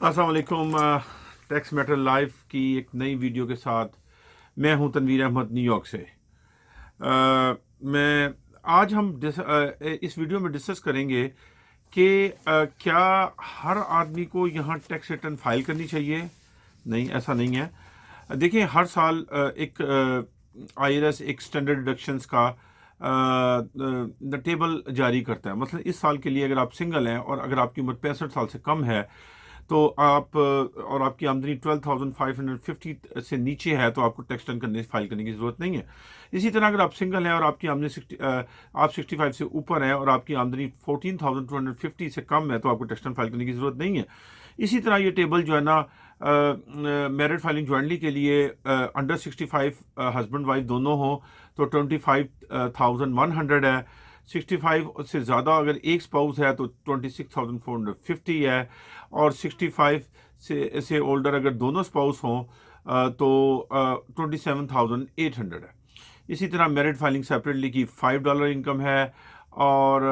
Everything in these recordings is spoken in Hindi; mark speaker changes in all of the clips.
Speaker 1: अस्सलाम वालेकुम। टैक्स मैटर लाइव की एक नई वीडियो के साथ मैं हूं तनवीर अहमद न्यूयॉर्क से। मैं आज हम इस वीडियो में डिस्कस करेंगे कि क्या हर आदमी को यहां टैक्स रिटर्न फाइल करनी चाहिए। नहीं, ऐसा नहीं है। देखिए, हर साल एक IRS एक स्टैंडर्ड डिडक्शंस का टेबल जारी करता है। मतलब इस साल के लिए अगर आप सिंगल हैं और अगर आपकी उम्र 65 साल से कम है तो आप और आपकी आमदनी 12,550 से नीचे है तो आपको टैक्स रिटर्न फाइल करने की ज़रूरत नहीं है। इसी तरह अगर आप सिंगल हैं और आपकी आमदनी आप 65 से ऊपर हैं और आपकी आमदनी 14,250 से कम है तो आपको टैक्स रिटर्न फाइल करने की ज़रूरत नहीं है। इसी तरह ये टेबल जो है ना मैरिड फाइलिंग ज्वाइंटली के लिए अंडर 65 हस्बैंड वाइफ दोनों हो तो 25,100 है। 65 से ज़्यादा अगर एक स्पाउस है तो 26,450 है और 65 से ओल्डर अगर दोनों स्पाउस हों तो 27,800 है। इसी तरह मैरिड फाइलिंग सेपरेटली की $5 इनकम है और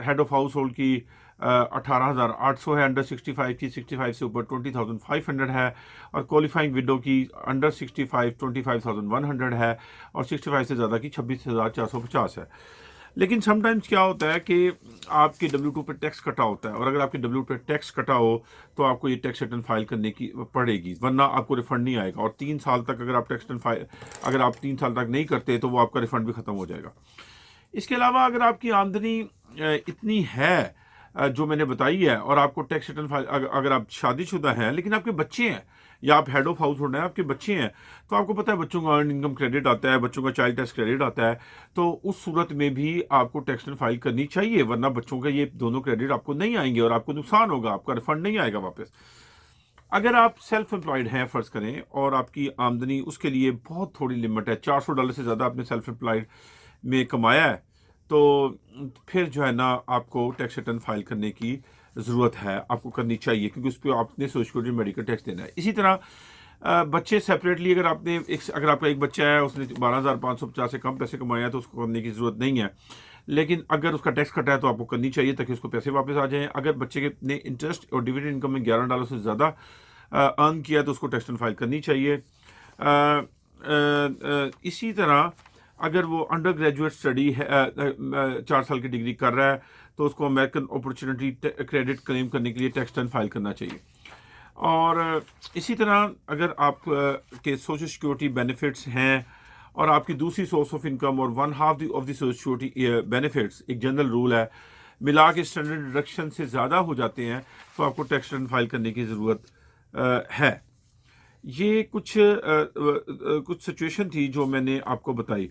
Speaker 1: हेड ऑफ हाउस होल्ड की 18,800 है। अंडर 65 की 65 से ऊपर 20,500 है और क्वालिफाइंग विडो की अंडर 65 25,100 है और 65 से ज़्यादा की 26,450 है। लेकिन समटाइम्स क्या होता है कि आपके W2 पे टैक्स कटा होता है और अगर आपके W2 पे टैक्स कटा हो तो आपको ये टैक्स रिटर्न फाइल करने की पड़ेगी, वरना आपको रिफंड नहीं आएगा। और 3 साल तक अगर आप टैक्स रिटर्न फाइल अगर आप 3 साल तक नहीं करते तो वो आपका रिफंड भी ख़त्म हो जाएगा। इसके अलावा अगर आपकी आमदनी इतनी है जो मैंने बताई है और आपको टैक्स रिटर्न फाइल अगर आप शादीशुदा हैं लेकिन आपके बच्चे हैं या आप हेड ऑफ हाउस होल्ड हैं, आपके बच्चे हैं, तो आपको पता है बच्चों का अर्न इनकम क्रेडिट आता है, बच्चों का चाइल्ड टैक्स क्रेडिट आता है, तो उस सूरत में भी आपको टैक्स रिटर्न फाइल करनी चाहिए, वरना बच्चों का ये दोनों क्रेडिट आपको नहीं आएंगे और आपको नुकसान होगा, आपका रिफंड नहीं आएगा वापस। अगर आप सेल्फ एम्प्लॉयड हैं फ़र्ज़ करें और आपकी आमदनी उसके लिए बहुत थोड़ी लिमिट है, $400 से ज़्यादा आपने सेल्फ एम्प्लॉयड में कमाया है, तो फिर जो है ना आपको टैक्स रिटर्न फाइल करने की ज़रूरत है, आपको करनी चाहिए, क्योंकि उस पर आपने सोशल सिक्योरिटी मेडिकल टैक्स देना है। इसी तरह बच्चे सेपरेटली अगर अगर आपका एक बच्चा है उसने 12,550 से कम पैसे कमाए हैं तो उसको करने की ज़रूरत नहीं है, लेकिन अगर उसका टैक्स कटा है तो आपको करनी चाहिए ताकि उसको पैसे वापस आ जाएं। अगर बच्चे के ने इंटरेस्ट और डिविडेंड इनकम में $11 से ज़्यादा अर्न किया तो उसको टैक्स रिटर्न फाइल करनी चाहिए। इसी तरह अगर वो अंडर ग्रेजुएट स्टडी है 4 साल की डिग्री कर रहा है तो उसको अमेरिकन अपॉर्चुनिटी क्रेडिट क्लेम करने के लिए टैक्स रिटर्न फाइल करना चाहिए। और इसी तरह अगर आप के सोशल सिक्योरिटी बेनिफिट्स हैं और आपकी दूसरी सोर्स ऑफ इनकम और 1/2 of the social security benefits, एक जनरल रूल है, मिला के स्टैंडर्ड डिडक्शन से ज़्यादा हो जाते हैं तो आपको टैक्स रिटर्न फाइल करने की ज़रूरत है। ये कुछ सिचुएशन थी जो मैंने आपको बताई।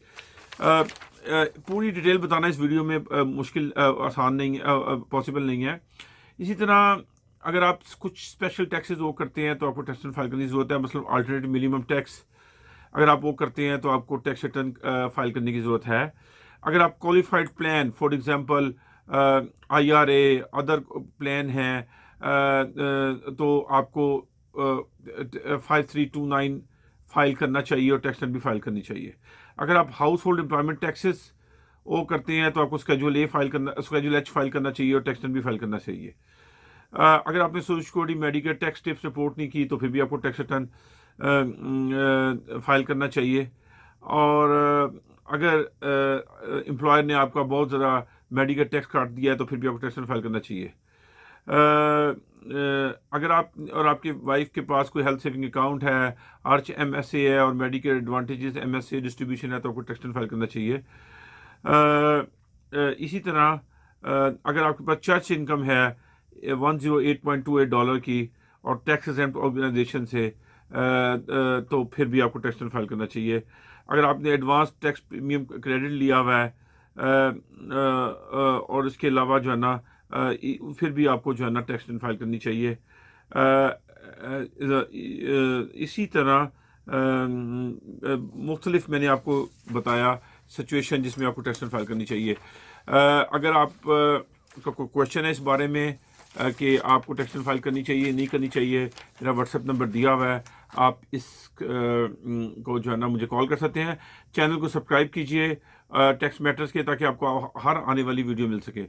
Speaker 1: पूरी डिटेल बताना इस वीडियो में आसान नहीं, पॉसिबल नहीं है। इसी तरह अगर आप कुछ स्पेशल टैक्सेस वो करते हैं तो आपको टैक्स रिटर्न फाइल करने की ज़रूरत है। मतलब अल्टरनेटिव मिनिमम टैक्स अगर आप वो करते हैं तो आपको टैक्स रिटर्न फाइल करने की ज़रूरत है। अगर आप qualified plan, for example IRA other plan हैं, तो आपको 5329 फाइल करना चाहिए और टैक्स रिटर्न भी फाइल करनी चाहिए। अगर आप हाउस होल्ड एम्प्लॉयमेंट टैक्सेस वो करते हैं तो आपको स्केड्यूल H फाइल करना चाहिए और टैक्स रिटर्न भी फाइल करना चाहिए। अगर आपने social security medical tax tips report नहीं की तो फिर भी आपको टैक्स रिटर्न फाइल करना चाहिए। और अगर एम्प्लॉयर ने आपका बहुत ज़्यादा मेडिकल टैक्स काट दिया है तो फिर भी आपको टैक्स रिटर्न फाइल करना चाहिए। अगर आप और आपकी वाइफ के पास कोई हेल्थ सेविंग अकाउंट है, आर्च MSA है और मेडिकल एडवांटेजेस MSA डिस्ट्रीब्यूशन है तो आपको टैक्स रिटर्न फाइल करना चाहिए। इसी तरह अगर आपके पास चर्च इनकम है $108.28 की और टैक्स एग्जेम्प्ट ऑर्गेनाइजेशन से तो फिर भी आपको टैक्स रिटर्न फाइल करना चाहिए। अगर आपने एडवांस टैक्स प्रीमियम क्रेडिट लिया हुआ है और इसके अलावा जो है ना फिर भी आपको जो है ना टैक्स रिटर्न फाइल करनी चाहिए। इसी तरह मुख्तलिफ मैंने आपको बताया सिचुएशन जिसमें आपको टैक्स रिटर्न फाइल करनी चाहिए। अगर आप का कोई क्वेश्चन है इस बारे में कि आपको टैक्स रिटर्न फाइल करनी चाहिए नहीं करनी चाहिए, मेरा व्हाट्सएप नंबर दिया हुआ है, आप इस को जो है ना मुझे कॉल कर सकते हैं। चैनल को सब्सक्राइब कीजिए टैक्स मैटर्स के, ताकि आपको हर आने वाली वीडियो मिल सके।